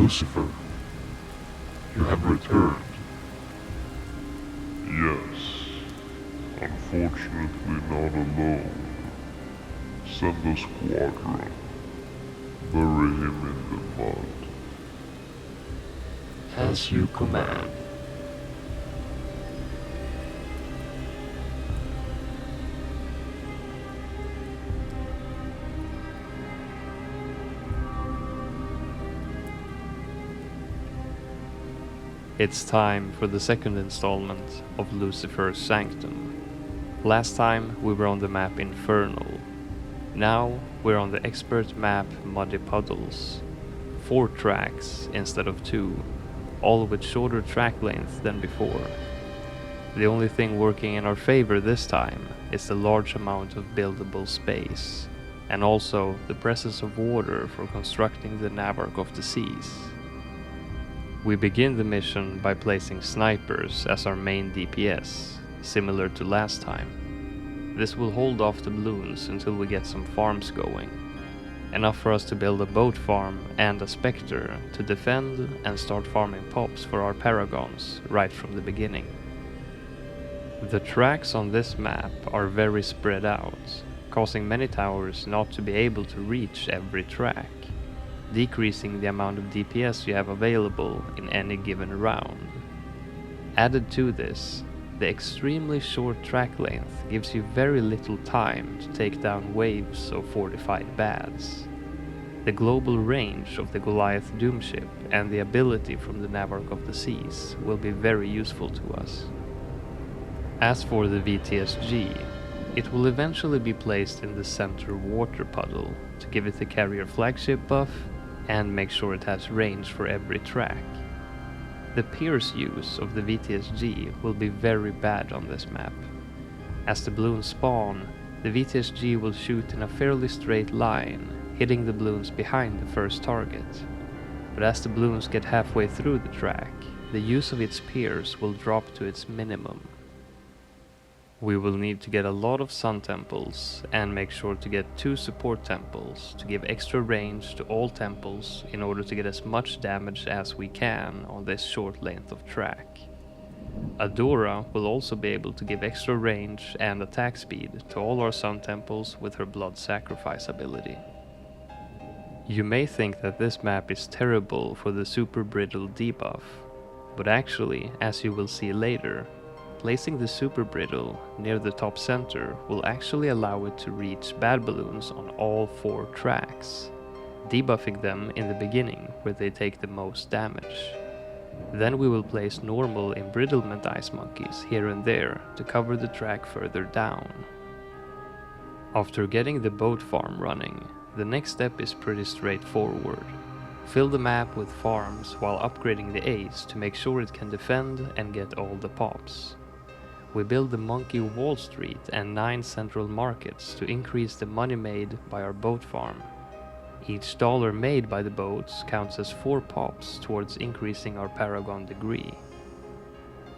Lucifer, you have returned. Yes, unfortunately not alone. Send a squadron. Bury him in the mud. As you command. It's time for the second installment of Lucifer's Sanctum. Last time we were on the map Inferno. Now we're on the expert map Muddy Puddles. 4 tracks instead of 2, all with shorter track length than before. The only thing working in our favor this time is the large amount of buildable space, and also the presence of water for constructing the Navarch of the Seas. We begin the mission by placing snipers as our main DPS, similar to last time. This will hold off the bloons until we get some farms going. Enough for us to build a boat farm and a spectre to defend and start farming pops for our paragons right from the beginning. The tracks on this map are very spread out, causing many towers not to be able to reach every track, decreasing the amount of DPS you have available in any given round. Added to this, the extremely short track length gives you very little time to take down waves of fortified bads. The global range of the Goliath doomship and the ability from the Navarch of the Seas will be very useful to us. As for the VTSG, it will eventually be placed in the center water puddle to give it the carrier flagship buff and make sure it has range for every track. The pierce use of the VTSG will be very bad on this map. As the bloons spawn, the VTSG will shoot in a fairly straight line, hitting the bloons behind the first target. But as the bloons get halfway through the track, the use of its pierce will drop to its minimum. We will need to get a lot of sun temples and make sure to get 2 support temples to give extra range to all temples in order to get as much damage as we can on this short length of track. Adora will also be able to give extra range and attack speed to all our sun temples with her blood sacrifice ability. You may think that this map is terrible for the super brittle debuff, but actually, as you will see later, placing the super brittle near the top center will actually allow it to reach bad balloons on all 4 tracks, debuffing them in the beginning where they take the most damage. Then we will place normal embrittlement ice monkeys here and there to cover the track further down. After getting the boat farm running, the next step is pretty straightforward. Fill the map with farms while upgrading the ace to make sure it can defend and get all the pops. We build the Monkey Wall Street and 9 central markets to increase the money made by our boat farm. Each dollar made by the boats counts as 4 pops towards increasing our paragon degree.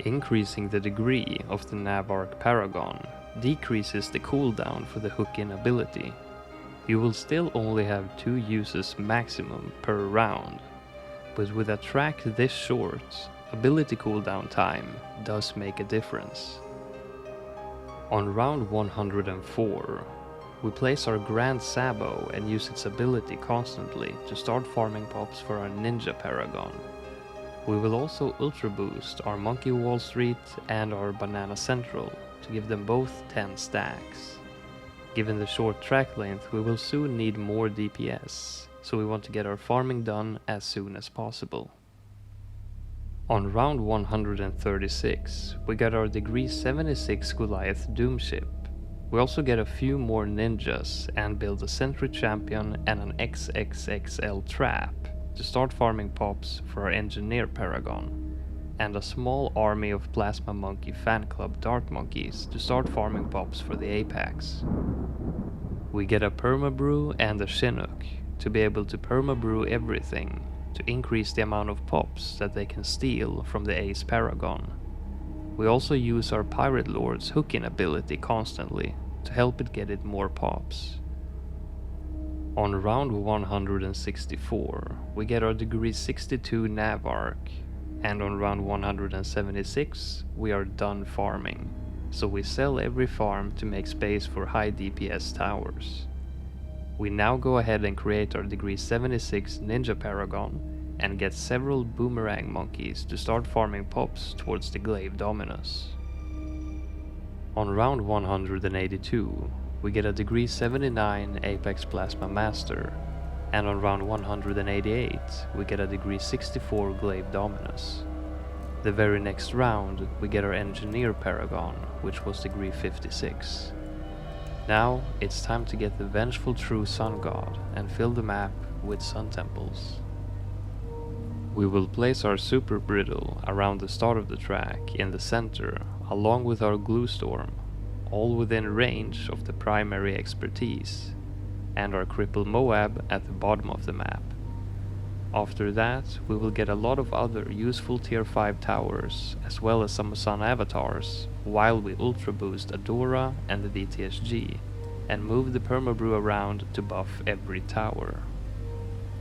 Increasing the degree of the Navarch paragon decreases the cooldown for the hook-in ability. You will still only have 2 uses maximum per round, but with a track this short, ability cooldown time does make a difference. On round 104, we place our Grand Sabo and use its ability constantly to start farming pops for our Ninja Paragon. We will also Ultra Boost our Monkey Wall Street and our Banana Central to give them both 10 stacks. Given the short track length, we will soon need more DPS, so we want to get our farming done as soon as possible. On round 136, we got our degree 76 Goliath doomship. We also get a few more ninjas and build a sentry champion and an XXXL trap to start farming pops for our engineer paragon, and a small army of plasma monkey fan club dart monkeys to start farming pops for the apex. We get a permabrew and a chinook to be able to permabrew everything to increase the amount of pops that they can steal from the ace paragon. We also use our pirate lord's hook-in ability constantly to help it get it more pops. On round 164, we get our degree 62 Navarch, and on round 176, we are done farming, so we sell every farm to make space for high DPS towers. We now go ahead and create our degree 76 Ninja Paragon and get several boomerang monkeys to start farming pops towards the glaive Dominus. On round 182, we get a degree 79 Apex Plasma Master, and on round 188 we get a degree 64 Glaive Dominus. The very next round we get our Engineer Paragon, which was degree 56. Now it's time to get the Vengeful True Sun God and fill the map with sun temples. We will place our Super Brittle around the start of the track in the center, along with our Glue Storm, all within range of the primary expertise, and our Cripple Moab at the bottom of the map. After that, we will get a lot of other useful tier 5 towers, as well as some sun avatars, while we ultra boost Adora and the VTSG, and move the permabrew around to buff every tower.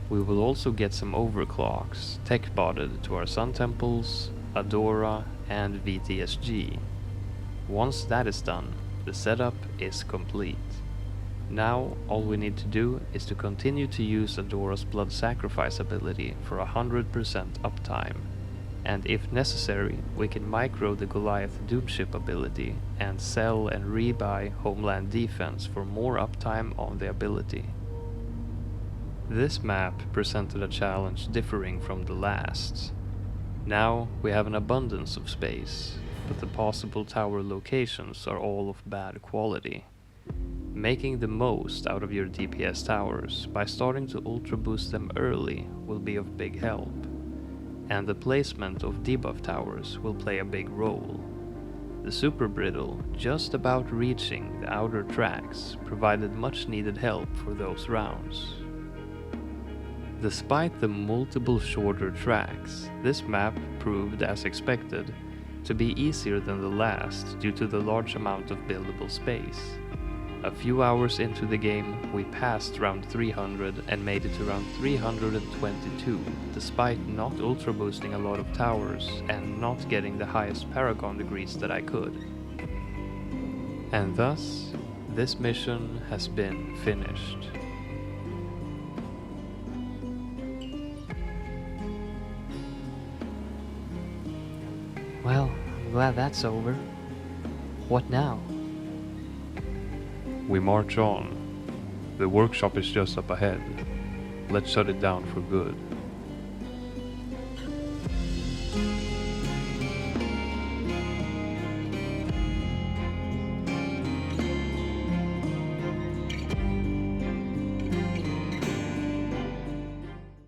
We will also get some overclocks tech-botted to our sun temples, Adora and VTSG. Once that is done, the setup is complete. Now all we need to do is to continue to use Adora's Blood Sacrifice ability for 100% uptime, and if necessary we can micro the Goliath doomship ability and sell and rebuy Homeland Defense for more uptime on the ability. This map presented a challenge differing from the last. Now we have an abundance of space, but the possible tower locations are all of bad quality. Making the most out of your DPS towers by starting to ultra boost them early will be of big help, and the placement of debuff towers will play a big role. The Super Brittle, just about reaching the outer tracks, provided much needed help for those rounds. Despite the multiple shorter tracks, this map proved, as expected, to be easier than the last due to the large amount of buildable space. A few hours into the game, we passed round 300 and made it to round 322, despite not ultra boosting a lot of towers and not getting the highest paragon degrees that I could. And thus, this mission has been finished. Well, I'm glad that's over. What now? We march on. The workshop is just up ahead. Let's shut it down for good.